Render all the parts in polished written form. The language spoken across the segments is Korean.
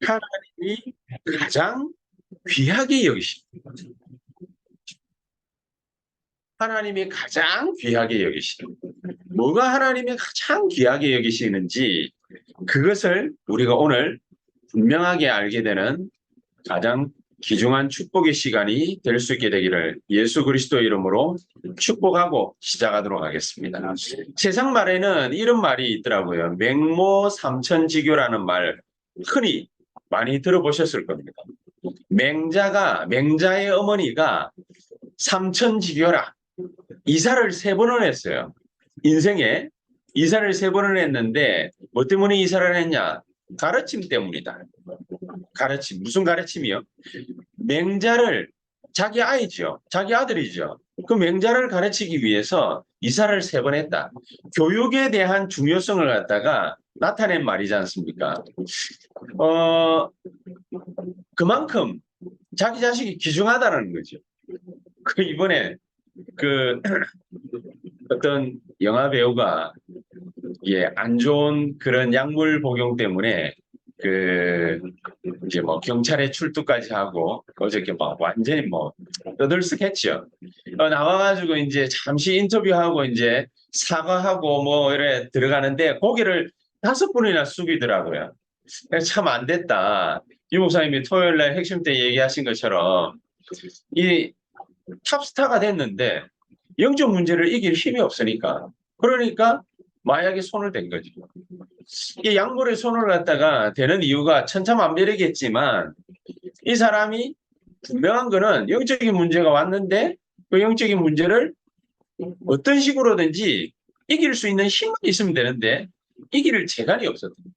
하나님이 가장 귀하게 여기십니다. 하나님이 가장 귀하게 여기시는 뭐가 하나님이 가장 귀하게 여기시는지 그것을 우리가 오늘 분명하게 알게 되는 가장 귀중한 축복의 시간이 될 수 있게 되기를 예수 그리스도 이름으로 축복하고 시작하도록 하겠습니다. 세상 말에는 이런 말이 있더라고요. 맹모 삼천지교라는 말 흔히 많이 들어보셨을 겁니다. 맹자의 어머니가 삼천지교라 이사를 3번을 했어요. 인생에 이사를 3번을 했는데 뭐 때문에 이사를 했냐? 가르침 때문이다. 가르침. 무슨 가르침이요? 맹자를 자기 아이죠. 자기 아들이죠. 그 맹자를 가르치기 위해서 이사를 3번 했다. 교육에 대한 중요성을 갖다가 나타낸 말이지 않습니까? 그만큼 자기 자식이 귀중하다는 거죠. 그 이번에 그 어떤 영화 배우가 안 좋은 그런 약물 복용 때문에 이제 뭐 경찰에 출두까지 하고 어저께 막 완전히 뭐 떠들썩했죠. 나와가지고 이제 잠시 인터뷰하고 이제 사과하고 뭐 이래 들어가는데 고개를 5번이나 숙이더라고요. 참 안 됐다. 유 목사님이 토요일 날 핵심 때 얘기하신 것처럼 이 탑스타가 됐는데 영적 문제를 이길 힘이 없으니까 그러니까 마약에 손을 댄 거죠. 이 약물에 손을 갖다가 대는 이유가 천차만별이겠지만 이 사람이 분명한 거는 영적인 문제가 왔는데 그 영적인 문제를 어떤 식으로든지 이길 수 있는 힘만 있으면 되는데 이길 재간이 없었던 거예요.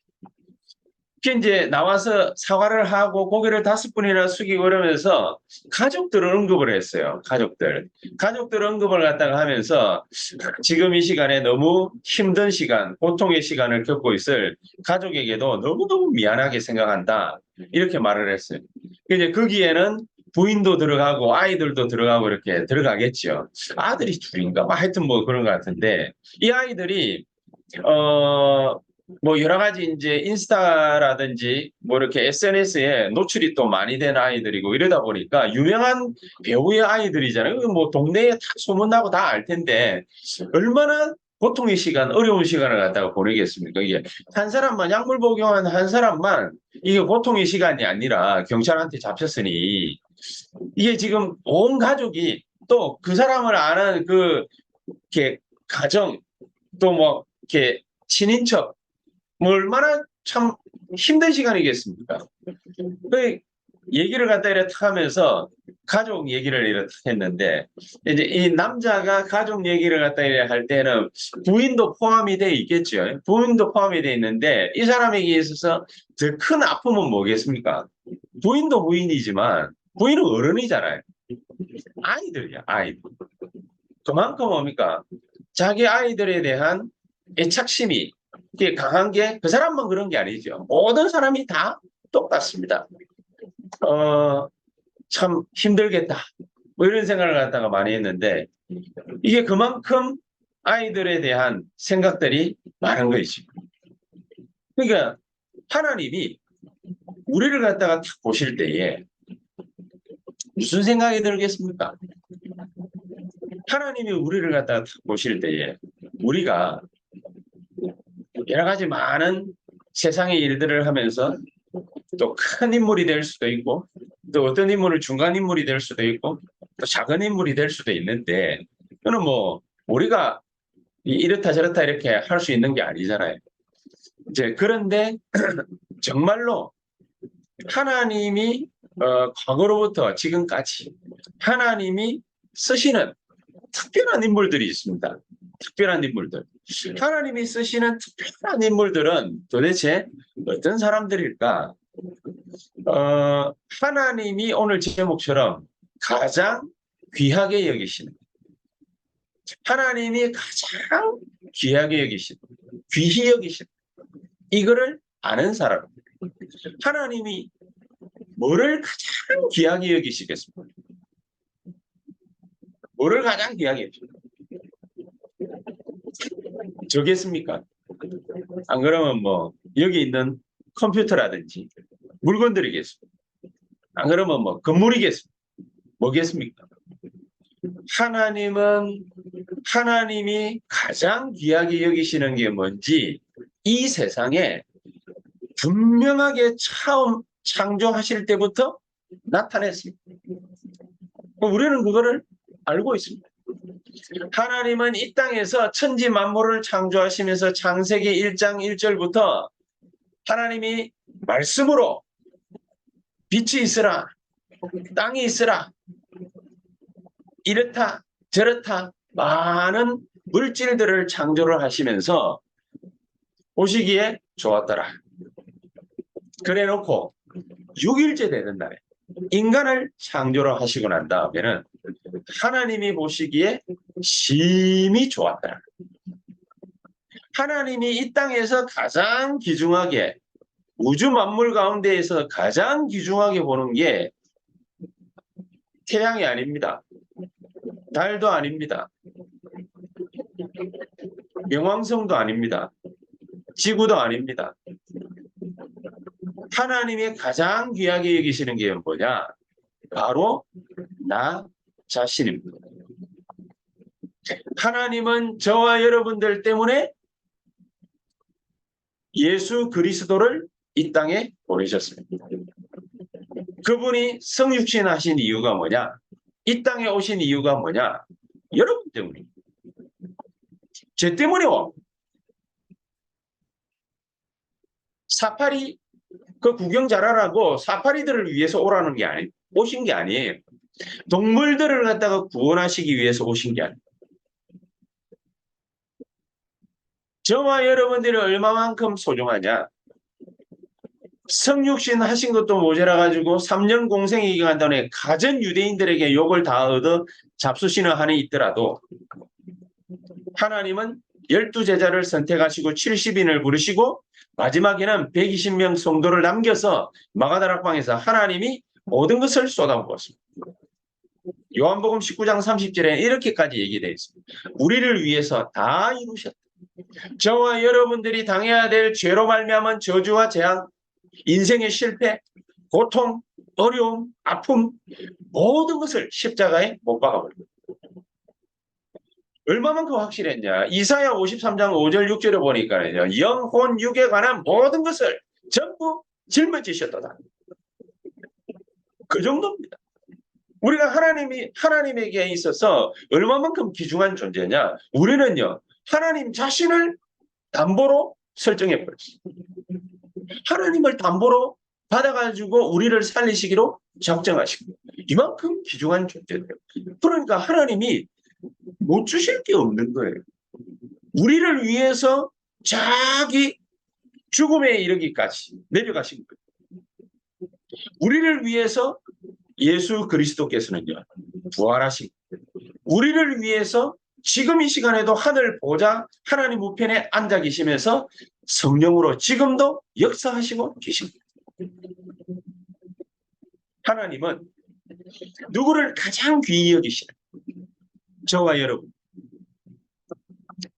이제 나와서 사과를 하고 고개를 5번이나 숙이고 그러면서 가족들을 언급을 했어요. 가족들 언급을 갖다가 하면서 지금 이 시간에 너무 힘든 시간, 고통의 시간을 겪고 있을 가족에게도 너무너무 미안하게 생각한다. 이렇게 말을 했어요. 이제 거기에는 부인도 들어가고 아이들도 들어가고 이렇게 들어가겠죠. 아들이 둘인가? 하여튼 뭐 그런 것 같은데 이 아이들이 뭐 여러 가지 이제 인스타라든지 뭐 이렇게 SNS에 노출이 또 많이 된 아이들이고 이러다 보니까 유명한 배우의 아이들이잖아요. 뭐 동네에 다 소문나고 다 알 텐데 얼마나 고통의 시간, 어려운 시간을 갖다가 보내겠습니까? 이게 한 사람만 약물 복용한 한 사람만 이게 고통의 시간이 아니라 경찰한테 잡혔으니 이게 지금 온 가족이 또 그 사람을 아는 이렇게 가정 또 뭐 이렇게 친인척 얼마나 참 힘든 시간이겠습니까? 그 얘기를 갖다 이렇게 하면서 가족 얘기를 이렇게 했는데 이제 이 남자가 가족 얘기를 갖다 이렇게 할 때는 부인도 포함이 돼 있겠죠. 부인도 포함이 돼 있는데 이 사람에게 있어서 더 큰 아픔은 뭐겠습니까? 부인도 부인이지만 부인은 어른이잖아요. 아이들이야, 아이들. 그만큼 뭡니까? 자기 아이들에 대한 애착심이 강한 게 그 사람만 그런 게 아니죠. 모든 사람이 다 똑같습니다. 참 힘들겠다. 뭐 이런 생각을 갖다가 많이 했는데 이게 그만큼 아이들에 대한 생각들이 많은 것이죠. 그러니까 하나님이 우리를 갖다가 딱 보실 때에 무슨 생각이 들겠습니까? 하나님이 우리를 갖다가 딱 보실 때에 우리가 여러 가지 많은 세상의 일들을 하면서 또 큰 인물이 될 수도 있고 또 어떤 인물은 중간 인물이 될 수도 있고 또 작은 인물이 될 수도 있는데 그거는 뭐 우리가 이렇다 저렇다 이렇게 할 수 있는 게 아니잖아요. 이제 그런데 정말로 하나님이 과거로부터 지금까지 하나님이 쓰시는 특별한 인물들이 있습니다. 특별한 인물들. 하나님이 쓰시는 특별한 인물들은 도대체 어떤 사람들일까? 하나님이 오늘 제목처럼 가장 귀하게 여기시는 하나님이 가장 귀하게 여기시는 귀히 여기시는 이거를 아는 사람 하나님이 뭐를 가장 귀하게 여기시겠습니까? 뭐를 가장 귀하게 여기십니까? 저겠습니까? 안 그러면 뭐 여기 있는 컴퓨터라든지 물건들이겠습니까? 안 그러면 뭐 건물이겠습니까? 뭐겠습니까? 하나님이 가장 귀하게 여기시는 게 뭔지 이 세상에 분명하게 처음 창조하실 때부터 나타냈습니다. 우리는 그거를 알고 있습니다. 하나님은 이 땅에서 천지 만물을 창조하시면서 창세기 1장 1절부터 하나님이 말씀으로 빛이 있으라, 땅이 있으라, 이렇다 저렇다 많은 물질들을 창조를 하시면서 보시기에 좋았더라. 그래 놓고 6일째 되는 날에 인간을 창조를 하시고 난 다음에는 하나님이 보시기에 심히 좋았더라. 하나님이 이 땅에서 가장 귀중하게 우주 만물 가운데에서 가장 귀중하게 보는 게 태양이 아닙니다. 달도 아닙니다. 명왕성도 아닙니다. 지구도 아닙니다. 하나님이 가장 귀하게 여기시는 게 뭐냐? 바로 나 자신입니다. 하나님은 저와 여러분들 때문에 예수 그리스도를 이 땅에 보내셨습니다. 그분이 성육신 하신 이유가 뭐냐? 이 땅에 오신 이유가 뭐냐? 여러분 때문입니다. 죄 때문에 와. 사파리 그 구경 잘하라고 사파리들을 위해서 오라는 게 오신 게 아니에요. 동물들을 갖다가 구원하시기 위해서 오신 게 아니에요. 저와 여러분들이 얼마만큼 소중하냐? 성육신 하신 것도 모자라가지고 3년 공생의 기간 동안에 가전 유대인들에게 욕을 다 얻어 잡수시는 한이 있더라도 하나님은 12제자를 선택하시고 70인을 부르시고 마지막에는 120명 성도를 남겨서 마가다락방에서 하나님이 모든 것을 쏟아부었습니다. 요한복음 19장 30절에 이렇게까지 얘기되어 있습니다. 우리를 위해서 다 이루셨다. 저와 여러분들이 당해야 될 죄로 말미암은 저주와 재앙, 인생의 실패, 고통, 어려움, 아픔 모든 것을 십자가에 못 박아버립니다. 얼마만큼 확실했냐? 이사야 53장 5절 6절에 보니까요. 영혼 육에 관한 모든 것을 전부 짊어지셨다. 그 정도입니다. 우리가 하나님에게 있어서 얼마만큼 귀중한 존재냐? 우리는요, 하나님 자신을 담보로 설정해 버렸어요. 하나님을 담보로 받아가지고 우리를 살리시기로 작정하시고 이만큼 귀중한 존재예요. 그러니까 하나님이 못 주실 게 없는 거예요. 우리를 위해서 자기 죽음에 이르기까지 내려가신 거예요. 우리를 위해서 예수 그리스도께서는요, 부활하신 거예요. 우리를 위해서 지금 이 시간에도 하늘 보좌 하나님 우편에 앉아 계시면서 성령으로 지금도 역사하시고 계십니다. 하나님은 누구를 가장 귀히 여기시는 저와 여러분,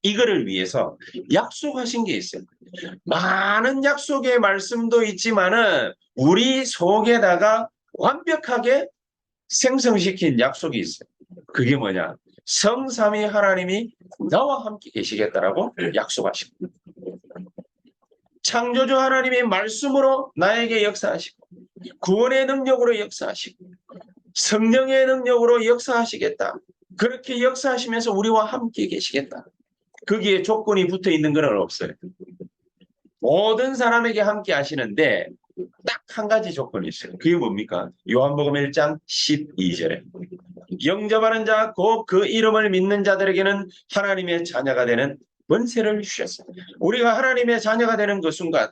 이거를 위해서 약속하신 게 있어요. 많은 약속의 말씀도 있지만은 우리 속에다가 완벽하게 생성시킨 약속이 있어요. 그게 뭐냐? 성삼위 하나님이 나와 함께 계시겠다라고 약속하십니다. 창조주 하나님의 말씀으로 나에게 역사하시고 구원의 능력으로 역사하시고 성령의 능력으로 역사하시겠다. 그렇게 역사하시면서 우리와 함께 계시겠다. 거기에 조건이 붙어 있는 건 없어요. 모든 사람에게 함께 하시는데 딱 한 가지 조건이 있어요. 그게 뭡니까? 요한복음 1장 12절에 영접하는 자 곧 그 이름을 믿는 자들에게는 하나님의 자녀가 되는 권세를 주셨어요. 우리가 하나님의 자녀가 되는 그 순간,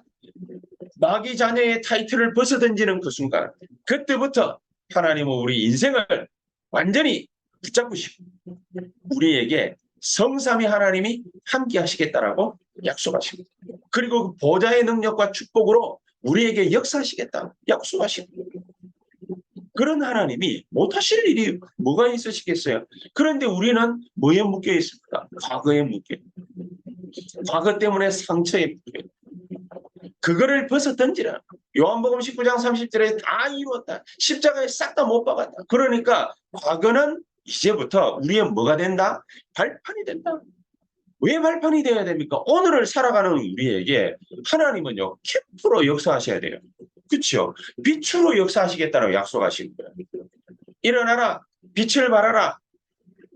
마귀 자녀의 타이틀을 벗어던지는 그 순간, 그때부터 하나님은 우리 인생을 완전히 붙잡으시고 우리에게 성삼위 하나님이 함께 하시겠다라고 약속하십니다. 그리고 그 보좌의 능력과 축복으로 우리에게 역사하시겠다 약속하십니다. 그런 하나님이 못하실 일이 뭐가 있으시겠어요? 그런데 우리는 뭐에 묶여 있습니까? 과거에 묶여. 과거 때문에 상처에 묶여. 그거를 벗어 던지라. 요한복음 19장 30절에 다 이루었다. 십자가에 싹 다 못 박았다. 그러니까 과거는 이제부터 우리의 뭐가 된다? 발판이 된다. 왜 발판이 되어야 됩니까? 오늘을 살아가는 우리에게 하나님은요, 캠프로 역사하셔야 돼요. 그렇죠? 빛으로 역사하시겠다고 약속하신 거예요. 일어나라, 빛을 발하라.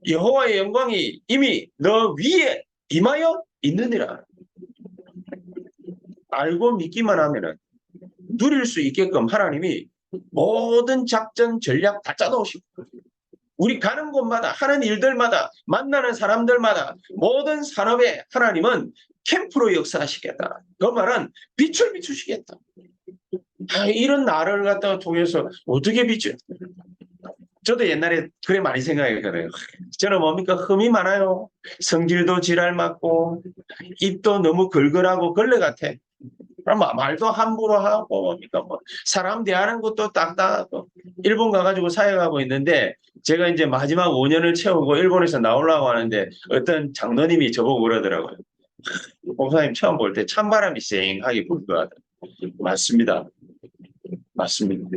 여호와의 영광이 이미 너 위에 임하여 있느니라. 알고 믿기만 하면은 누릴 수 있게끔 하나님이 모든 작전 전략 다 짜놓으시고 우리 가는 곳마다 하는 일들마다 만나는 사람들마다 모든 산업에 하나님은 캠프로 역사하시겠다. 그 말은 빛을 비추시겠다. 이런 나를 갖다가 통해서 어떻게 비춰? 저도 옛날에 그래 많이 생각했거든요. 저는 뭡니까? 흠이 많아요. 성질도 지랄 맞고 입도 너무 걸걸하고 걸레 같아. 그럼 말도 함부로 하고 뭡니까? 뭐 사람 대하는 것도 딱딱하고 일본 가가지고 사역하고 있는데 제가 이제 마지막 5년을 채우고 일본에서 나오려고 하는데 어떤 장로님이 저보고 그러더라고요. 목사님 처음 볼 때 찬바람이 쌩하게 불 것 같아요. 맞습니다. 맞습니다.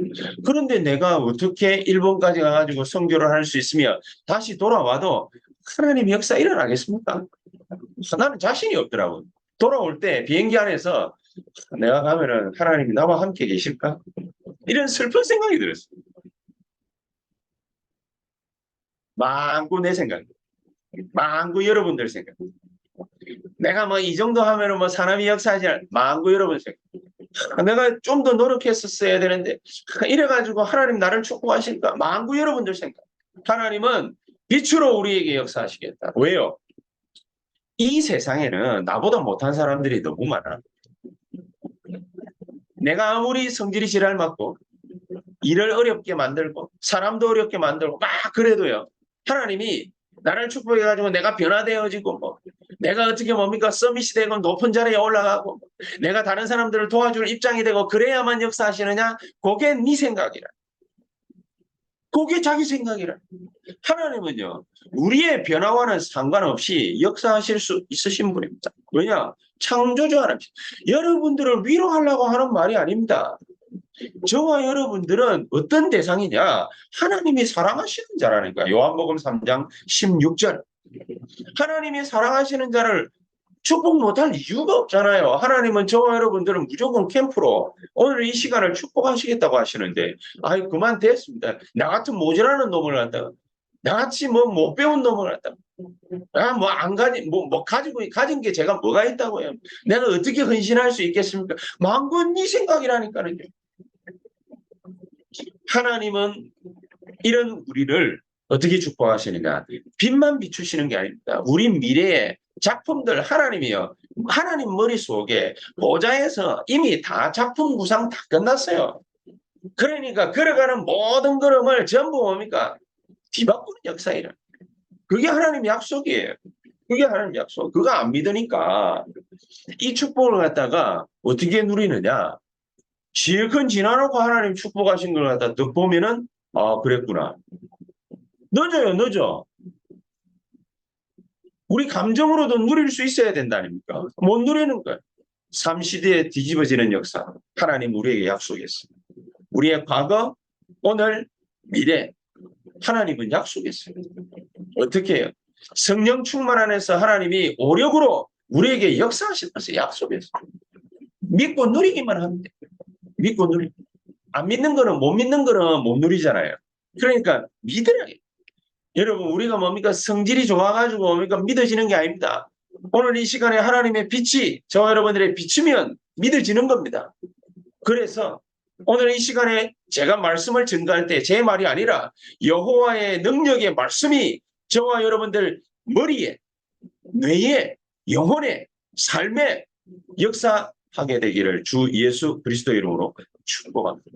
그런데 내가 어떻게 일본까지 가가지고 선교를 할 수 있으며 다시 돌아와도 하나님의 역사 일어나겠습니까? 나는 자신이 없더라고요. 돌아올 때 비행기 안에서 내가 가면은 하나님이 나와 함께 계실까? 이런 슬픈 생각이 들었어요. 망고 내 생각, 망고 여러분들 생각. 내가 뭐 이 정도 하면은 뭐 사람이 역사하지 않을 망고 여러분 생각. 내가 좀 더 노력했었어야 되는데 이래가지고 하나님 나를 축복하실까? 망구 여러분들 생각. 하나님은 빛으로 우리에게 역사하시겠다. 왜요? 이 세상에는 나보다 못한 사람들이 너무 많아. 내가 아무리 성질이 지랄 맞고 일을 어렵게 만들고 사람도 어렵게 만들고 막 그래도요. 하나님이 나를 축복해가지고 내가 변화되어지고 뭐 내가 어떻게 뭡니까 서밋이 되고 높은 자리에 올라가고 내가 다른 사람들을 도와줄 입장이 되고 그래야만 역사하시느냐? 그게 네 생각이라. 그게 자기 생각이라. 하나님은요. 우리의 변화와는 상관없이 역사하실 수 있으신 분입니다. 왜냐? 창조주 하나님. 여러분들을 위로하려고 하는 말이 아닙니다. 저와 여러분들은 어떤 대상이냐? 하나님이 사랑하시는 자라니까. 요한복음 3장 16절. 하나님이 사랑하시는 자를 축복 못할 이유가 없잖아요. 하나님은 저와 여러분들은 무조건 캠프로 오늘 이 시간을 축복하시겠다고 하시는데 아이 그만 됐습니다. 나 같은 모자라는 놈을 갖다가 나같이 뭐 못 배운 놈을 갖다가 뭐 안 가지 뭐 가지고 가진 게 제가 뭐가 있다고요. 내가 어떻게 헌신할 수 있겠습니까? 망건 네 생각이라니까요. 하나님은 이런 우리를 어떻게 축복하시는가? 빛만 비추시는 게 아닙니다. 우리 미래의 작품들 하나님이요. 하나님 머릿속에 보좌에서 이미 다 작품 구상 다 끝났어요. 그러니까 걸어가는 모든 걸음을 전부 뭡니까? 뒤바꾸는 역사이라. 그게 하나님 약속이에요. 그게 하나님 약속. 그거 안 믿으니까 이 축복을 갖다가 어떻게 누리느냐? 실컷 지나놓고 하나님 축복하신 걸 갖다 또 보면은 아 그랬구나. 늦어요, 늦어. 우리 감정으로도 누릴 수 있어야 된다 아닙니까? 못 누리는 거예요. 삼시대에 뒤집어지는 역사. 하나님 우리에게 약속했습니다. 우리의 과거, 오늘, 미래. 하나님은 약속했어요. 어떻게 해요? 성령 충만 안에서 하나님이 오력으로 우리에게 역사하시면서 약속했어요. 믿고 누리기만 하면 돼요. 믿고 누리. 안 믿는 거는 못 믿는 거는 못 누리잖아요. 그러니까 믿으라. 여러분 우리가 뭡니까 성질이 좋아가지고 뭡니까 믿어지는 게 아닙니다. 오늘 이 시간에 하나님의 빛이 저와 여러분들의 비추면 믿어지는 겁니다. 그래서 오늘 이 시간에 제가 말씀을 증거할 때 제 말이 아니라 여호와의 능력의 말씀이 저와 여러분들 머리에, 뇌에, 영혼에, 삶에 역사하게 되기를 주 예수 그리스도 이름으로 축복합니다.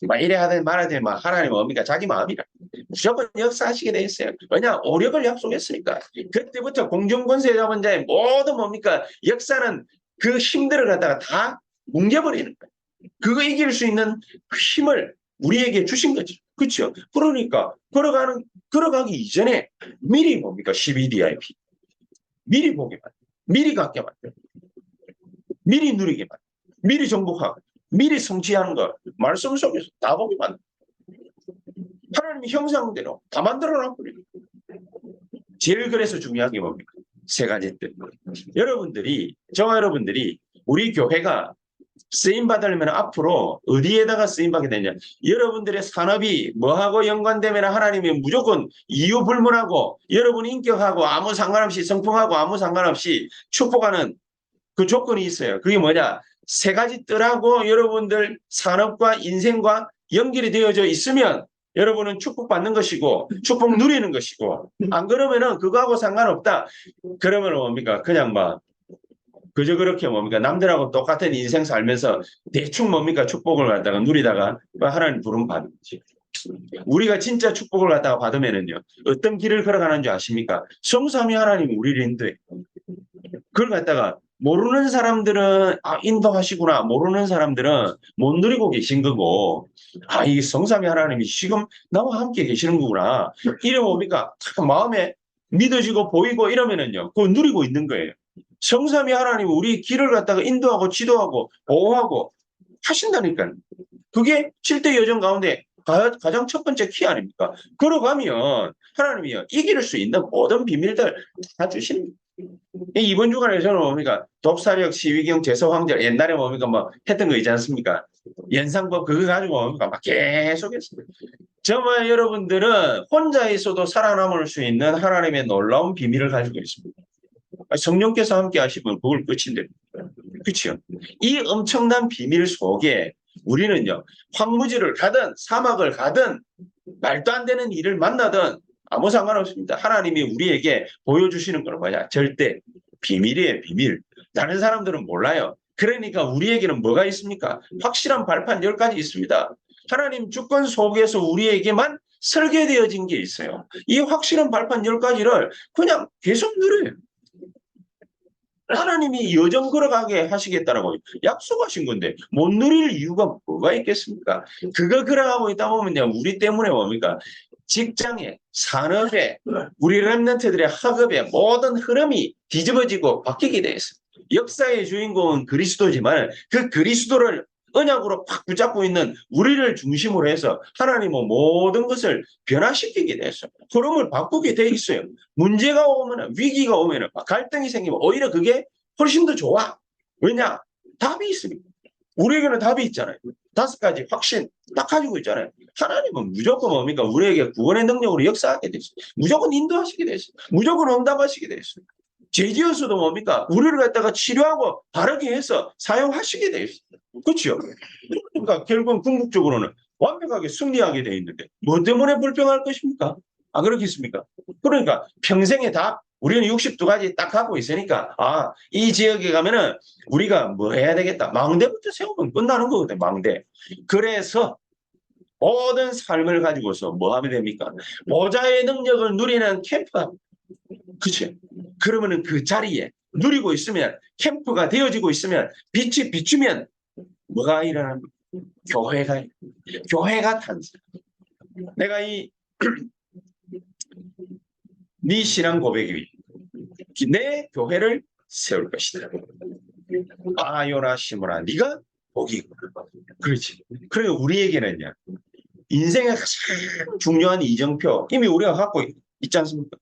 막 이래 하든 말하든 막 하나님 뭡니까 자기 마음이라 무조건 역사하시게 돼 있어요. 왜냐 오력을 약속했으니까. 그때부터 공중권세 잡은 자의 모든 뭡니까 역사는 그 힘들을 갖다가 다 뭉개버리는 거예요. 그거 이길 수 있는 힘을 우리에게 주신 거죠. 그렇죠? 그러니까 걸어가기 이전에 미리 뭡니까 12DIP 미리 보게 만들어 미리 갖게 만들어 미리 누리게 만들어 미리 정복하고 미리 성취하는 거 말씀 속에서 다 보게 만들어. 하나님의 형상대로 다 만들어놨거든요. 제일 그래서 중요한 게 뭡니까? 세 가지 뜻. 여러분들이, 저와 여러분들이 우리 교회가 쓰임 받으려면 앞으로 어디에다가 쓰임 받게 되냐? 여러분들의 산업이 뭐하고 연관되면 하나님이 무조건 이유 불문하고 여러분 인격하고 아무 상관없이 성품하고 아무 상관없이 축복하는 그 조건이 있어요. 그게 뭐냐? 세 가지 뜰하고 여러분들 산업과 인생과 연결이 되어져 있으면 여러분은 축복받는 것이고 축복 누리는 것이고 안 그러면은 그거하고 상관없다. 그러면 뭡니까? 그냥 막 그저 그렇게 뭡니까? 남들하고 똑같은 인생 살면서 대충 뭡니까? 축복을 갖다가 누리다가 하나님 부름 받는 거지. 우리가 진짜 축복을 갖다가 받으면은요. 어떤 길을 걸어가는 줄 아십니까? 성삼위 하나님이 우리를 인도해. 그걸 갖다가 모르는 사람들은 인도하시구나. 모르는 사람들은 못 누리고 계신 거고 이 성삼위 하나님이 지금 나와 함께 계시는 거구나. 이래 뭡니까? 마음에 믿어지고 보이고 이러면은요. 그거 누리고 있는 거예요. 성삼위 하나님이 우리 길을 갖다가 인도하고 지도하고 보호하고 하신다니까요. 그게 7대 여정 가운데 가장 첫 번째 키 아닙니까? 걸어가면 하나님이요. 이길 수 있는 모든 비밀들 다 주십니다. 이번 주간에 저는 뭡니까? 독사력, 시위경, 제서황절 옛날에 뭡니까? 뭐 했던 거 있지 않습니까? 연상법 그거 가지고 뭡니까? 막 계속 했습니다. 저와 여러분들은 혼자 있어도 살아남을 수 있는 하나님의 놀라운 비밀을 가지고 있습니다. 성령께서 함께 하시면 그걸 끝인데. 그렇죠? 이 엄청난 비밀 속에 우리는요. 황무지를 가든 사막을 가든 말도 안 되는 일을 만나든 아무 상관없습니다. 하나님이 우리에게 보여주시는 건 뭐냐? 절대 비밀이에요. 비밀. 다른 사람들은 몰라요. 그러니까 우리에게는 뭐가 있습니까? 확실한 발판 10가지 있습니다. 하나님 주권 속에서 우리에게만 설계되어진 게 있어요. 이 확실한 발판 10가지를 그냥 계속 누려요. 하나님이 여정 걸어가게 하시겠다라고 약속하신 건데 못 누릴 이유가 뭐가 있겠습니까? 그거 걸어가고 있다 보면요. 우리 때문에 뭡니까? 직장에, 산업에, 우리 랩런트들의 학업에 모든 흐름이 뒤집어지고 바뀌게 돼 있어요. 역사의 주인공은 그리스도지만 그 그리스도를 언약으로 팍 붙잡고 있는 우리를 중심으로 해서 하나님은 모든 것을 변화시키게 됐어요. 흐름을 바꾸게 돼 있어요. 문제가 오면, 위기가 오면, 갈등이 생기면 오히려 그게 훨씬 더 좋아. 왜냐? 답이 있습니다. 우리에게는 답이 있잖아요. 5가지 확신 딱 가지고 있잖아요. 하나님은 무조건 뭡니까? 우리에게 구원의 능력으로 역사하게 됐어요. 무조건 인도하시게 됐어요. 무조건 응답하시게 됐어요. 죄지어서도 뭡니까? 우리를 갖다가 치료하고 바르게 해서 사용하시게 돼 있어요. 그렇죠? 그러니까 결국은 궁극적으로는 완벽하게 승리하게 돼 있는데 뭐 때문에 불평할 것입니까? 그렇겠습니까? 그러니까 평생에 다 우리는 62가지 딱 갖고 있으니까 이 지역에 가면은 우리가 뭐 해야 되겠다. 망대부터 세우면 끝나는 거거든요. 망대. 그래서 모든 삶을 가지고서 뭐 하면 됩니까? 모자의 능력을 누리는 캠프가 그렇죠. 그러면은 그 자리에 누리고 있으면 캠프가 되어지고 있으면 빛이 비추면 뭐가 일어납니까? 교회가 탄생. 내가 네 신앙 고백이 내 교회를 세울 것이다. 요나 시므라 네가 복이구나. 그렇지. 그래 우리에게는요. 인생의 가장 중요한 이정표 이미 우리가 갖고 있지 않습니까?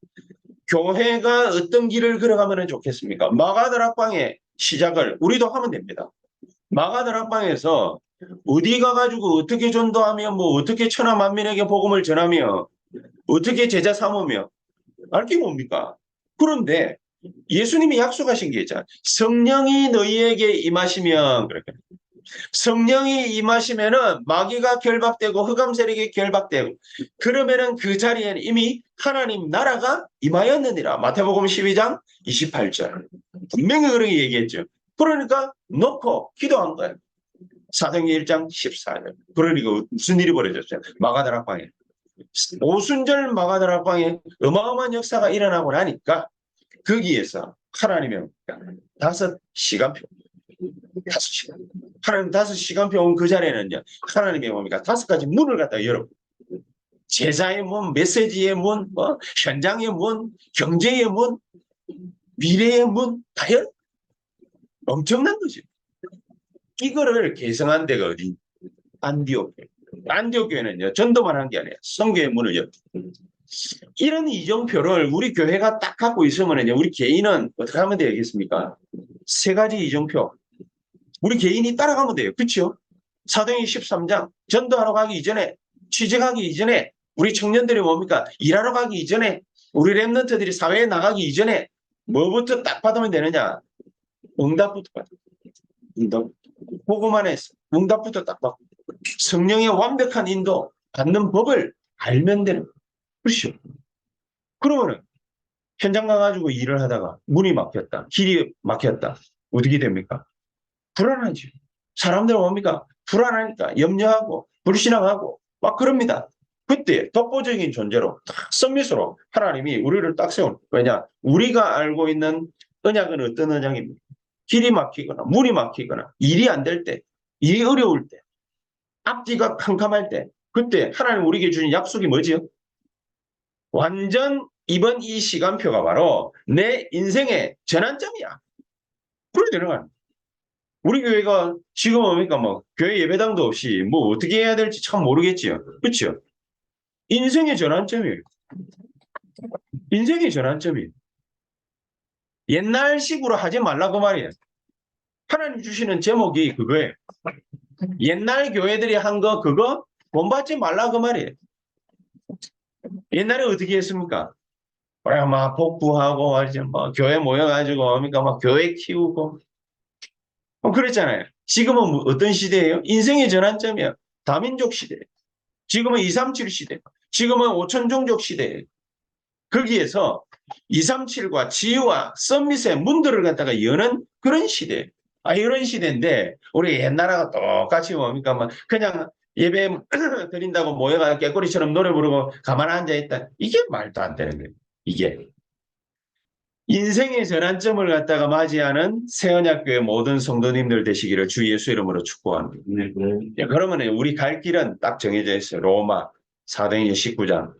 교회가 어떤 길을 걸어가면 좋겠습니까? 마가다락방의 시작을 우리도 하면 됩니다. 마가다락방에서 어디 가가지고 어떻게 전도하며 뭐 어떻게 천하 만민에게 복음을 전하며 어떻게 제자 삼으며 알 게 뭡니까? 그런데 예수님이 약속하신 게 있잖아요. 성령이 너희에게 임하시면 그렇게 성령이 임하시면은 마귀가 결박되고 흑암 세력이 결박되고 그러면은 그 자리에는 이미 하나님 나라가 임하였느니라. 마태복음 12장 28절 분명히 그렇게 얘기했죠. 그러니까 놓고 기도한 거예요. 사도행전 1장 14절. 그러니까 무슨 일이 벌어졌어요? 마가다락방에 오순절 마가다락방에 어마어마한 역사가 일어나고 나니까 거기에서 하나님의 5시간표 5시간. 하나님 5시간표 온 그 자리에는요. 하나님의 뭡니까? 5가지 문을 갖다 열어. 제자의 문, 메시지의 문, 현장의 문, 경제의 문, 미래의 문, 다 열어. 엄청난 거죠. 이거를 개성한 데가 어디? 안디옥 교회. 안디옥 교회는요, 전도만 한 게 아니에요. 성교의 문을 열. 이런 이정표를 우리 교회가 딱 갖고 있으면요, 우리 개인은 어떻게 하면 되겠습니까? 세 가지 이정표. 우리 개인이 따라가면 돼요. 그렇죠? 사도행전 13장 전도하러 가기 이전에, 취직하기 이전에, 우리 청년들이 뭡니까? 일하러 가기 이전에, 우리 랩런트들이 사회에 나가기 이전에 뭐부터 딱 받으면 되느냐? 응답부터 받아. 응답. 보고만 해서 응답부터 딱 받고 성령의 완벽한 인도 받는 법을 알면 되는 거예요. 그렇죠? 그러면은 현장 가가지고 일을 하다가 문이 막혔다. 길이 막혔다. 어떻게 됩니까? 불안하죠. 사람들은 뭡니까? 불안하니까 염려하고 불신앙하고 막 그럽니다. 그때 독보적인 존재로 딱 서밋으로 하나님이 우리를 딱 세운. 왜냐? 우리가 알고 있는 언약은 어떤 언약입니까? 길이 막히거나 문이 막히거나 일이 안 될 때, 일이 어려울 때, 앞뒤가 캄캄할 때, 그때 하나님 우리에게 주신 약속이 뭐지요? 완전 이번 이 시간표가 바로 내 인생의 전환점이야. 그래 되는 거야. 우리 교회가 지금 뭡니까? 뭐 교회 예배당도 없이 뭐 어떻게 해야 될지 참 모르겠지요. 그렇죠? 인생의 전환점이에요. 인생의 전환점이에요. 옛날식으로 하지 말라고 말이에요. 하나님 주시는 제목이 그거예요. 옛날 교회들이 한 거 그거 본받지 말라고 말이에요. 옛날에 어떻게 했습니까? 그래 막 복부하고 뭐 교회 모여가지고 뭡니까? 막 교회 키우고 그랬잖아요. 지금은 어떤 시대예요? 인생의 전환점이야. 다민족 시대. 지금은 237 시대. 지금은 5천 종족 시대예요. 거기에서 237과 지유와 썸밋의 문들을 갖다가 여는 그런 시대. 이런 시대인데 우리 옛날하고 똑같이 뭡니까? 막 그냥 예배 드린다고 모여가 깨꼬리처럼 노래 부르고 가만 앉아 있다. 이게 말도 안 되는 거예요. 이게. 인생의 전환점을 갖다가 맞이하는 새언약교회 모든 성도님들 되시기를 주 예수 이름으로 축복합니다. 그러면 우리 갈 길은 딱 정해져 있어요. 로마 사도행전 19장.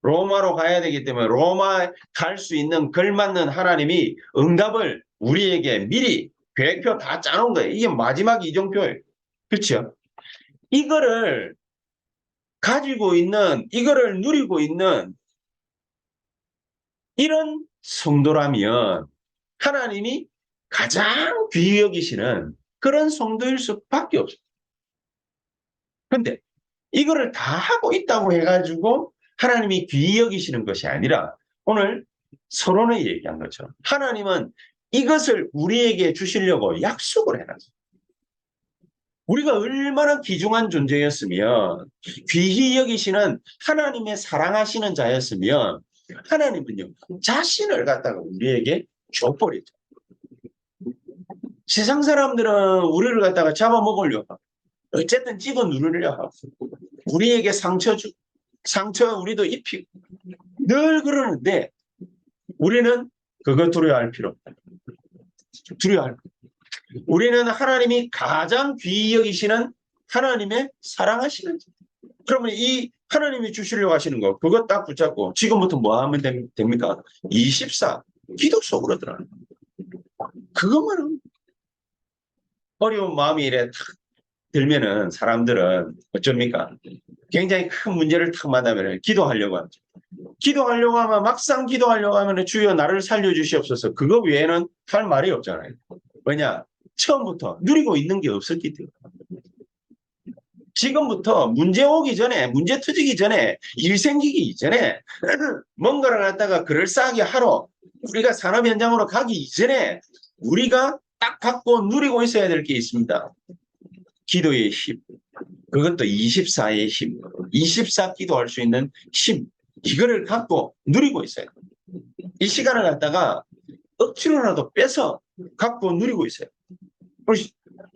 로마로 가야 되기 때문에 로마 갈 수 있는 걸맞는 하나님이 응답을 우리에게 미리 계획표 다 짜놓은 거예요. 이게 마지막 이정표예요. 그렇죠? 이거를 가지고 있는, 이거를 누리고 있는 이런 성도라면 하나님이 가장 귀히 여기시는 그런 성도일 수밖에 없어요. 그런데 이거를 다 하고 있다고 해가지고 하나님이 귀히 여기시는 것이 아니라 오늘 서론에 얘기한 것처럼 하나님은 이것을 우리에게 주시려고 약속을 해놨어요. 우리가 얼마나 귀중한 존재였으면 귀히 여기시는 하나님의 사랑하시는 자였으면 하나님은요 자신을 갖다가 우리에게 줘버리죠. 세상 사람들은 우리를 갖다가 잡아먹으려고 어쨌든 찍어 누르려고 하고 우리에게 상처 주고 상처 우리도 입히고 늘 그러는데 우리는 그거 두려워할 필요 없다. 두려워할 필요 없다. 우리는 하나님이 가장 귀히 여기시는 하나님의 사랑하시는 자. 그러면 이 하나님이 주시려고 하시는 거 그거 딱 붙잡고 지금부터 뭐 하면 됩니까? 24 기도 속으로 들어가는 거예요. 그것만 하면 어려운 마음이 이래 탁 들면은 사람들은 어쩝니까? 굉장히 큰 문제를 탁 만나면 기도하려고 하죠. 기도하려고 하면 막상 기도하려고 하면 주여 나를 살려주시옵소서 그거 외에는 할 말이 없잖아요. 왜냐? 처음부터 누리고 있는 게 없었기 때문에. 지금부터 문제 오기 전에 문제 터지기 전에 일 생기기 이전에 뭔가를 갖다가 그럴싸하게 하러 우리가 산업 현장으로 가기 이전에 우리가 딱 갖고 누리고 있어야 될 게 있습니다. 기도의 힘. 그것도 24의 힘. 24 기도할 수 있는 힘. 이거를 갖고 누리고 있어요. 이 시간을 갖다가 억지로라도 빼서 갖고 누리고 있어요.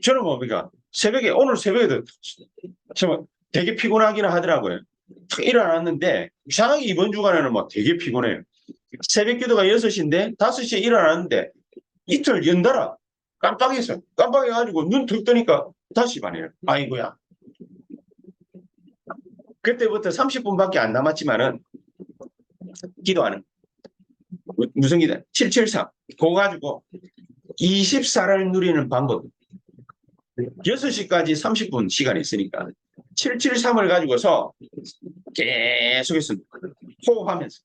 저는 뭡니까? 새벽에, 오늘 새벽에도 정말 되게 피곤하기는 하더라고요. 탁 일어났는데, 이상하게 이번 주간에는 막 되게 피곤해요. 새벽 기도가 6시인데, 5시에 일어났는데, 이틀 연달아 깜빡했어요. 깜빡해가지고 눈 툭 뜨니까 5시 반이에요. 아이고야. 그때부터 30분밖에 안 남았지만은, 기도하는. 무슨 기도? 773. 그거 가지고 24를 누리는 방법. 6시까지 30분 시간이 있으니까 773을 가지고서 계속해서 호흡하면서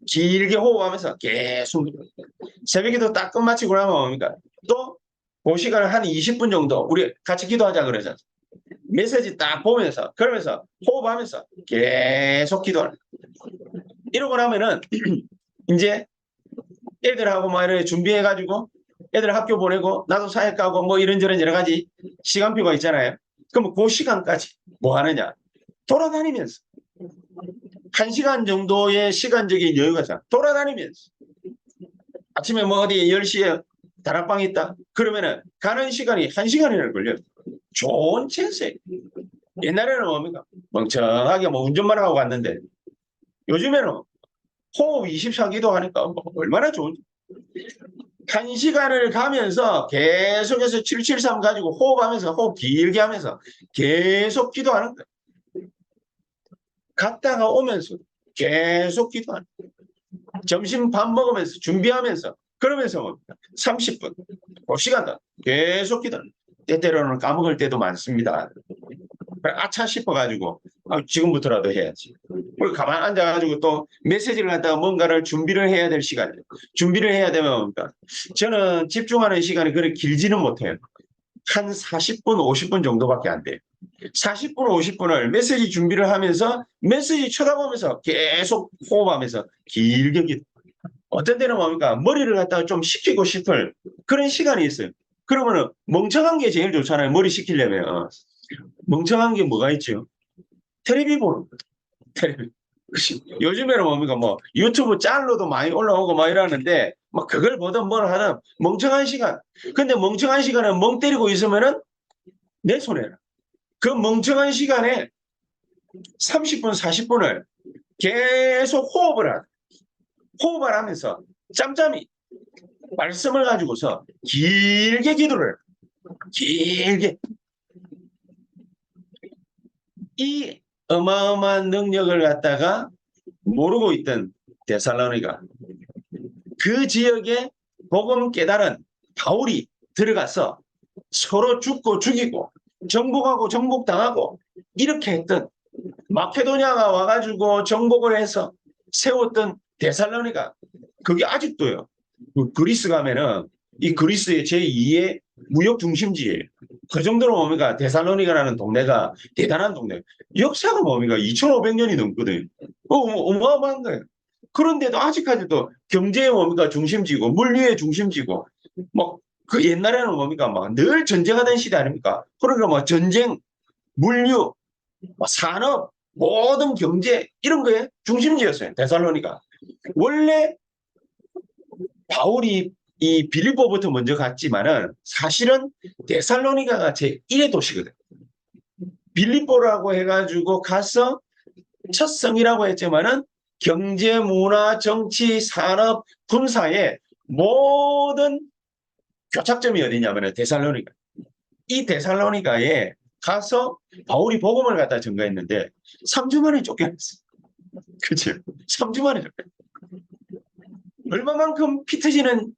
길게 호흡하면서 계속 새벽에도 딱 끝마치고 나면 뭡니까? 또 그 시간을 한 20분 정도 우리 같이 기도하자 그러잖아요. 메시지 딱 보면서 그러면서 호흡하면서 계속 기도하는 이러고 나면은 이제 애들하고 막 이렇게 준비해가지고 애들 학교 보내고 나도 사회 가고 뭐 이런저런 여러 가지 시간표가 있잖아요. 그럼 그 시간까지 뭐 하느냐? 돌아다니면서 1시간 정도의 시간적인 여유가 있어. 돌아다니면서 아침에 뭐 어디 10시에 다락방이 있다. 그러면은 가는 시간이 1시간이나 걸려요. 좋은 찬스예요. 옛날에는 뭡니까? 멍청하게 뭐 운전만 하고 갔는데 요즘에는 호흡 24기도 하니까 뭐 얼마나 좋은지. 1시간을 가면서 계속해서 773 가지고 호흡하면서 호흡 길게 하면서 계속 기도하는 거예요. 갔다가 오면서 계속 기도하는 거예요. 점심 밥 먹으면서 준비하면서 그러면서 뭐 30분 그 시간도 계속 기도하는 거예요. 때때로는 까먹을 때도 많습니다. 아차 싶어가지고 지금부터라도 해야지. 그리고 가만 앉아가지고 또 메시지를 갖다가 뭔가를 준비를 해야 될 시간이에요. 준비를 해야 되면 뭡니까? 저는 집중하는 시간이 그렇게 길지는 못해요. 한 40분, 50분 정도밖에 안 돼요. 40분, 50분을 메시지 준비를 하면서 메시지 쳐다보면서 계속 호흡하면서 길게 어떤 때는 뭡니까? 머리를 갖다가 좀 식히고 싶을 그런 시간이 있어요. 그러면은 멍청한 게 제일 좋잖아요. 머리 식히려면. 멍청한 게 뭐가 있죠? 텔레비 보는 거. 텔레비. 요즘에는 뭡니까? 뭐 유튜브 짤로도 많이 올라오고 막 이러는데 막 그걸 보든 뭘 하든 멍청한 시간. 근데 멍청한 시간에 멍 때리고 있으면은 내 손해라. 그 멍청한 시간에 30분, 40분을 계속 호흡을 하면서 짬짬이 말씀을 가지고서 길게 기도를 해요. 길게. 이 어마어마한 능력을 갖다가 모르고 있던 데살로니가 그 지역에 복음 깨달은 바울이 들어가서 서로 죽고 죽이고 정복하고 정복당하고 이렇게 했던 마케도니아가 와가지고 정복을 해서 세웠던 데살로니가 그게 아직도요. 그리스 가면은 이 그리스의 제2의 무역 중심지예요. 그 정도로 뭡니까? 데살로니가라는 동네가 대단한 동네. 역사가 뭡니까? 2,500년이 넘거든요. 어마어마한 거예요. 그런데도 아직까지도 경제의 뭡니까? 중심지고 물류의 중심지고 뭐 그 옛날에는 뭡니까? 막 늘 전쟁하던 시대 아닙니까? 그러니까 뭐 전쟁, 물류, 뭐 산업, 모든 경제 이런 거에 중심지였어요. 데살로니가. 원래 바울이 이 빌립보부터 먼저 갔지만은 사실은 데살로니가가 제1의 도시거든. 빌립보라고 해가지고 가서 첫 성이라고 했지만은 경제, 문화, 정치, 산업, 군사의 모든 교착점이 어디냐면은 데살로니가. 이 데살로니가에 가서 바울이 복음을 갖다 전가했는데 3주 만에 쫓겨났어. 그치? 3주 만에 쫓겨났어. 얼마만큼 피 터지는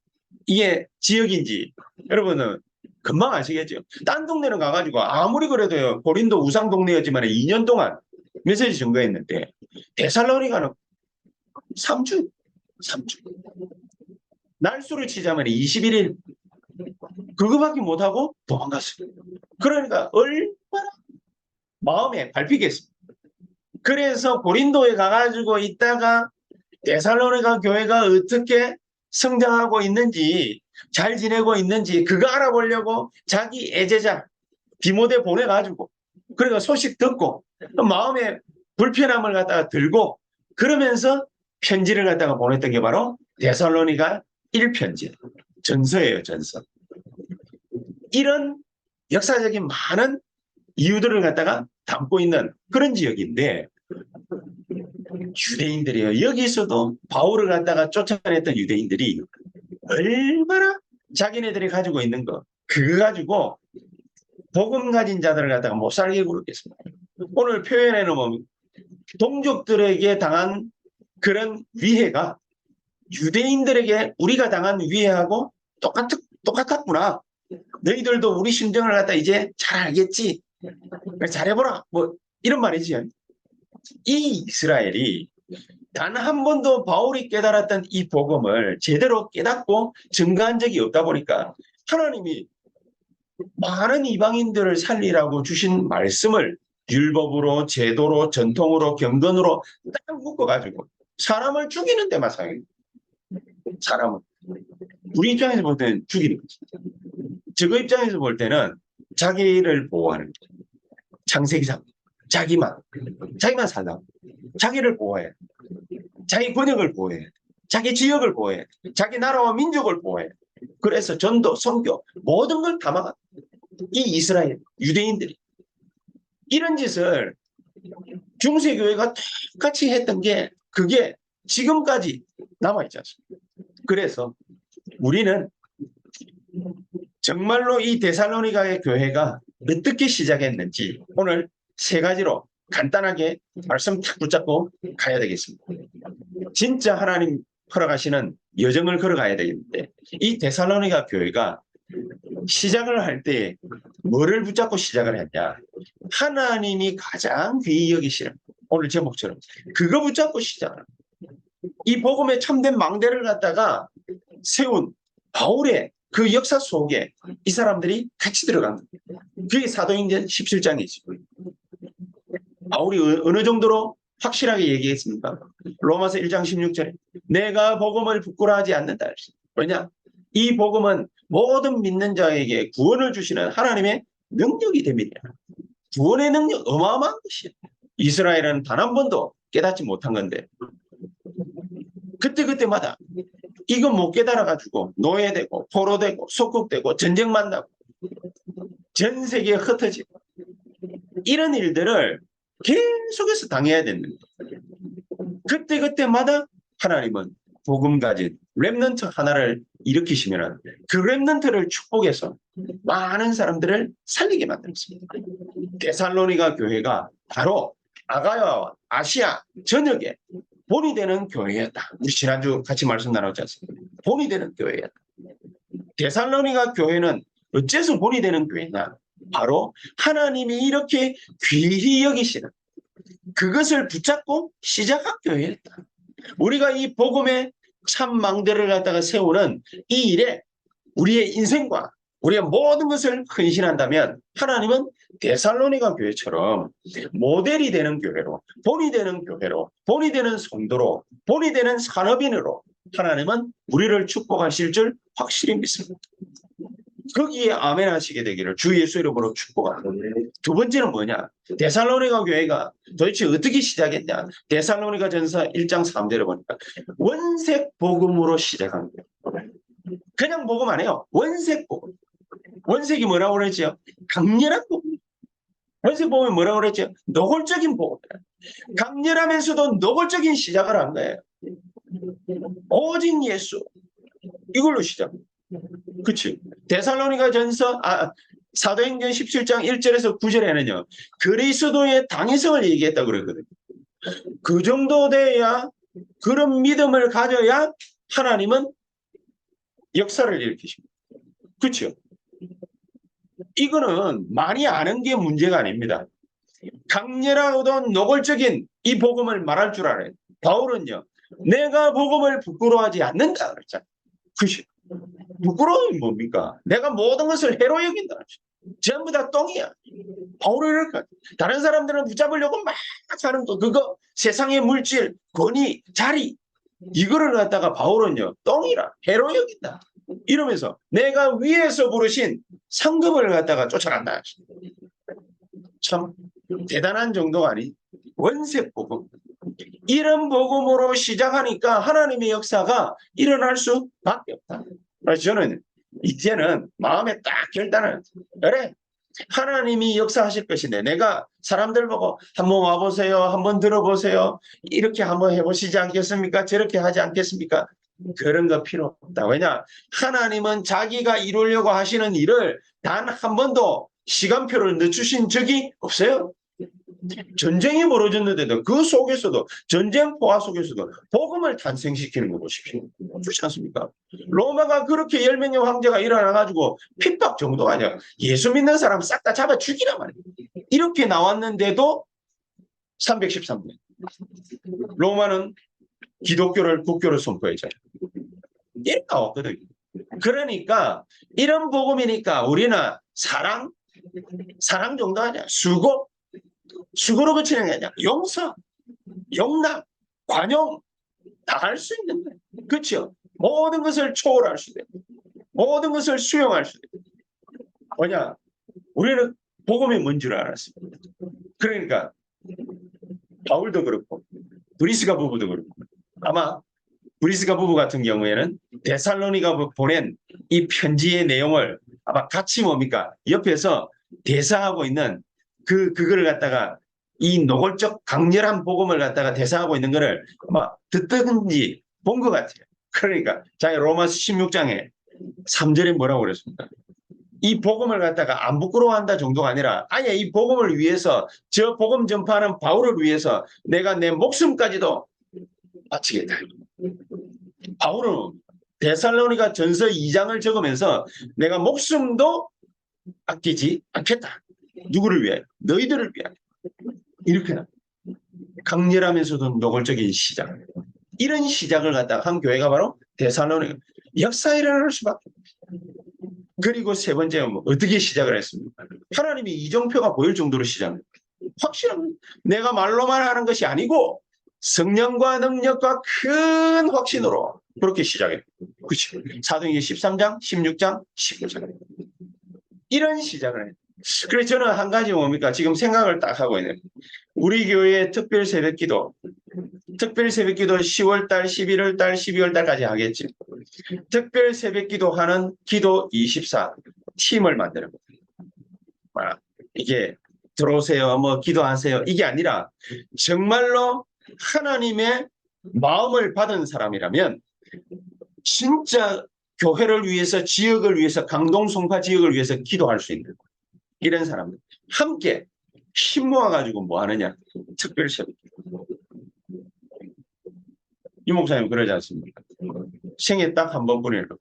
이게 지역인지 여러분은 금방 아시겠죠? 딴 동네는 가가지고 아무리 그래도요 고린도 우상 동네였지만 2년 동안 메시지 전가했는데 데살로니가는 3주 날수를 치자면 21일 그거밖에 못하고 도망갔어요. 그러니까 얼마나 마음에 밟히겠습니까? 그래서 고린도에 가가지고 있다가 데살로니가 교회가 어떻게 성장하고 있는지 잘 지내고 있는지 그거 알아보려고 자기 애제자 디모데 보내가지고 그러니까 소식 듣고 마음에 불편함을 갖다가 들고 그러면서 편지를 갖다가 보냈던 게 바로 데살로니가 1편지 전서예요. 전서. 이런 역사적인 많은 이유들을 갖다가 담고 있는 그런 지역인데 유대인들이요. 여기서도 바울을 갖다가 쫓아냈던 유대인들이 얼마나 자기네들이 가지고 있는 거 그거 가지고 복음 가진 자들을 갖다가 못 살게 굴었겠습니다. 오늘 표현에는 뭐 동족들에게 당한 그런 위해가 유대인들에게 우리가 당한 위해하고 똑같았구나. 너희들도 우리 심정을 갖다 이제 잘 알겠지? 잘해보라. 뭐 이런 말이지요. 이 이스라엘이 단 한 번도 바울이 깨달았던 이 복음을 제대로 깨닫고 증거한 적이 없다 보니까 하나님이 많은 이방인들을 살리라고 주신 말씀을 율법으로, 제도로, 전통으로, 경건으로 딱 묶어가지고 사람을 죽이는 데만 사용해요. 사람은. 우리 입장에서 볼 때는 죽이는 거지. 저거 입장에서 볼 때는 자기를 보호하는 거죠. 창세기상. 자기만 살다. 자기를 보호해. 자기 권역을 보호해. 자기 지역을 보호해. 자기 나라와 민족을 보호해. 그래서 전도, 선교 모든 걸 다 막아. 이 이스라엘 유대인들이 이런 짓을 중세교회가 똑같이 했던 게 그게 지금까지 남아있지 않습니까? 그래서 우리는 정말로 이 데살로니가의 교회가 어떻게 시작했는지 오늘 세 가지로 간단하게 말씀 탁 붙잡고 가야 되겠습니다. 진짜 하나님 걸어가시는 여정을 걸어가야 되겠는데 이 데살로니가 교회가 시작을 할 때 뭐를 붙잡고 시작을 했냐? 하나님이 가장 귀히 여기시는 오늘 제목처럼 그거 붙잡고 시작을 합니다. 이 복음의 참된 망대를 갖다가 세운 바울의 그 역사 속에 이 사람들이 같이 들어간 겁니다. 그게 사도행전 17장이죠. 바울이 어느 정도로 확실하게 얘기했습니까? 로마서 1장 16절에 내가 복음을 부끄러워하지 않는다. 왜냐? 이 복음은 모든 믿는 자에게 구원을 주시는 하나님의 능력이 됩니다. 구원의 능력 어마어마한 것이에요. 이스라엘은 단 한 번도 깨닫지 못한 건데 그때마다 이거 못 깨달아가지고 노예되고 포로되고 속국되고 전쟁 만나고 전 세계에 흩어지고 이런 일들을 계속해서 당해야 되는 거예요. 그때마다 하나님은 복음 가진 렘넌트 하나를 일으키시면 그 렘넌트를 축복해서 많은 사람들을 살리게 만들었습니다. 데살로니가 교회가 바로 아가야와 아시아 전역에 본이 되는 교회였다. 우리 지난주 같이 말씀 나눴지 않습니까? 본이 되는 교회였다. 데살로니가 교회는 어째서 본이 되는 교회냐? 바로 하나님이 이렇게 귀히 여기시는 그것을 붙잡고 시작한 교회였다. 우리가 이 복음의 참 망대를 갖다가 세우는 이 일에 우리의 인생과 우리의 모든 것을 헌신한다면 하나님은 데살로니가 교회처럼 모델이 되는 교회로, 본이 되는 교회로, 본이 되는 성도로, 본이 되는 산업인으로 하나님은 우리를 축복하실 줄 확실히 믿습니다. 거기에 아멘 하시게 되기를 주 예수 이름으로 축복합니다. 두 번째는 뭐냐? 데살로니가 교회가 도대체 어떻게 시작했냐? 데살로니가 전서 1장 3절에 보니까 원색 복음으로 시작한 거예요. 그냥 복음 안 해요. 원색 복음. 원색이 뭐라고 그랬죠? 강렬한 복음. 원색 복음이 뭐라고 그랬죠? 노골적인 복음. 강렬하면서도 노골적인 시작을 한 거예요. 오직 예수. 이걸로 시작. 그치. 데살로니가 전서, 사도행전 17장 1절에서 9절에는요, 그리스도의 당위성을 얘기했다고 그러거든요. 그 정도 돼야, 그런 믿음을 가져야 하나님은 역사를 일으키십니다. 그렇죠? 이거는 많이 아는 게 문제가 아닙니다. 강렬하고도 노골적인 이 복음을 말할 줄 알아요. 바울은요, 내가 복음을 부끄러워하지 않는다 그랬잖아요. 그렇죠? 부끄러움이 뭡니까? 내가 모든 것을 해로 여긴다. 전부 다 똥이야. 바울은 이럴까? 다른 사람들은 붙잡으려고 막 하는 거, 그거 세상의 물질, 권위, 자리 이거를 갖다가 바울은요, 똥이라 해로 여긴다. 이러면서 내가 위에서 부르신 상급을 갖다가 쫓아간다. 참 대단한 정도가 아니 원색 복음. 이런 복음으로 시작하니까 하나님의 역사가 일어날 수밖에 없다. 그래서 저는 이제는 마음에 딱 결단을 그래 하나님이 역사하실 것인데 내가 사람들 보고 한번 와보세요, 한번 들어보세요, 이렇게 한번 해보시지 않겠습니까? 저렇게 하지 않겠습니까? 그런 거 필요 없다. 왜냐? 하나님은 자기가 이루려고 하시는 일을 단 한 번도 시간표를 늦추신 적이 없어요. 전쟁이 벌어졌는데도 그 속에서도 전쟁 포화 속에서도 복음을 탄생시키는 거 보십시오. 그렇지 않습니까? 로마가 그렇게 10명의 황제가 일어나가지고 핍박 정도가 아니라 예수 믿는 사람 싹 다 잡아 죽이란 말이에요. 이렇게 나왔는데도 313년 로마는 기독교를 국교로 선포했잖아요. 이렇게 나왔거든요. 그러니까 이런 복음이니까 우리는 사랑 정도 아니야. 수고로 그치는 게 아니라 용서, 용납, 관용 다 할 수 있는 거예요. 그렇죠? 모든 것을 초월할 수 있는 거예요. 모든 것을 수용할 수 있는 거예요. 뭐냐? 우리는 복음이 뭔 줄 알았습니다. 그러니까 바울도 그렇고 브리스가 부부도 그렇고 아마 브리스가 부부 같은 경우에는 데살로니가 보낸 이 편지의 내용을 아마 같이 뭡니까? 옆에서 대사하고 있는 그거를 갖다가 이 노골적 강렬한 복음을 갖다가 대사하고 있는 거를 아마 듣든지 본 것 같아요. 그러니까 자 로마서 16장에 3절에 뭐라고 그랬습니까? 이 복음을 갖다가 안 부끄러워한다 정도가 아니라 아예 이 복음을 위해서 저 복음 전파하는 바울을 위해서 내가 내 목숨까지도 바치겠다. 바울은 데살로니가 전서 2장을 적으면서 내가 목숨도 아끼지 않겠다. 누구를 위해? 너희들을 위해. 이렇게 강렬하면서도 노골적인 시작. 이런 시작을 갖다가 한 교회가 바로 데살로니가 역사에 일어날 수밖에. 그리고 세 번째는 어떻게 시작을 했습니까? 하나님이 이정표가 보일 정도로 시작을. 확실한 내가 말로만 하는 것이 아니고 성령과 능력과 큰 확신으로 그렇게 시작해요. 그렇죠. 사도행전 13장, 16장, 19장. 이런 시작을 해요. 그래서 저는 한 가지 뭡니까? 지금 생각을 딱 하고 있는 우리 교회의 특별 새벽기도 10월달, 11월달, 12월달까지 하겠지. 특별 새벽기도 하는 기도 24 팀을 만드는 거예요. 이게 들어오세요, 뭐 기도하세요 이게 아니라 정말로 하나님의 마음을 받은 사람이라면 진짜 교회를 위해서 지역을 위해서 강동송파 지역을 위해서 기도할 수 있는 거예요. 이런 사람들 함께 힘 모아가지고 뭐 하느냐 특별 새벽 이 목사님 그러지 않습니까? 생애 딱 한 번뿐이라고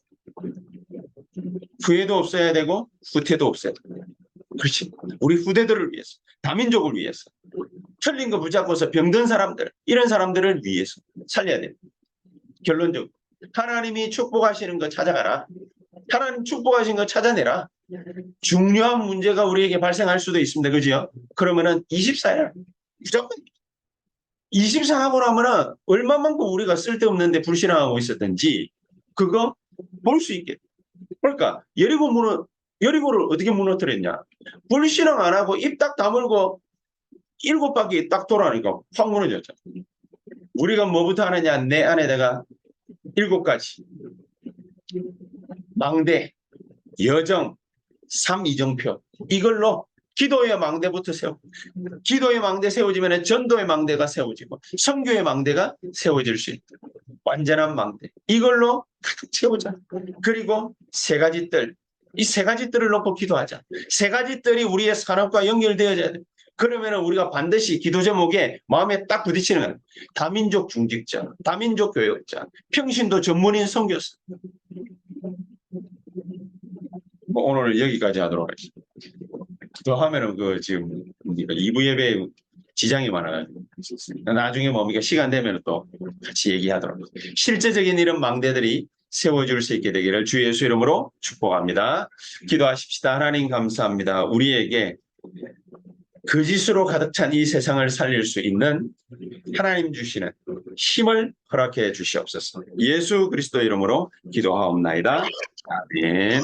후회도 없어야 되고 후퇴도 없어야 되고 그렇지 우리 후대들을 위해서 다민족을 위해서 틀린 거 붙잡고서 병든 사람들 이런 사람들을 위해서 살려야 됩니다. 결론적으로 하나님이 축복하시는 거 찾아가라. 하나님 축복하신 거 찾아내라. 중요한 문제가 우리에게 발생할 수도 있습니다. 그죠? 그러면은 24일 무조건 24 하고 나면은 얼마만큼 우리가 쓸데없는데 불신앙하고 있었던지 그거 볼 수 있게. 그러니까 여리고를 어떻게 무너뜨렸냐? 불신앙 안 하고 입 딱 다물고 7바퀴 딱 돌아니까 확 무너졌죠. 우리가 뭐부터 하느냐? 내 안에다가 7가지 망대, 여정, 3이정표 이걸로 기도의 망대부터 세우고 기도의 망대 세워지면 전도의 망대가 세워지고 선교의 망대가 세워질 수 있다. 완전한 망대 이걸로 가득 채우자. 그리고 세 가지 뜰 이 세 가지 뜰을 놓고 기도하자. 세 가지 뜰이 우리의 산업과 연결되어져야 돼. 그러면 우리가 반드시 기도 제목에 마음에 딱 부딪히는 거예요. 다민족 중직자, 다민족 교역자, 평신도 전문인 선교사. 오늘 여기까지 하도록 하겠습니다. 더 하면은 지금 2부 예배에 지장이 많아가지고 나중에 뭡니까 시간 되면 또 같이 얘기하도록 하겠습니다. 실제적인 이런 망대들이 세워줄 수 있게 되기를 주 예수 이름으로 축복합니다. 기도하십시다. 하나님 감사합니다. 우리에게 거짓으로 가득 찬 이 세상을 살릴 수 있는 하나님 주시는 힘을 허락해 주시옵소서. 예수 그리스도 이름으로 기도하옵나이다. 아멘.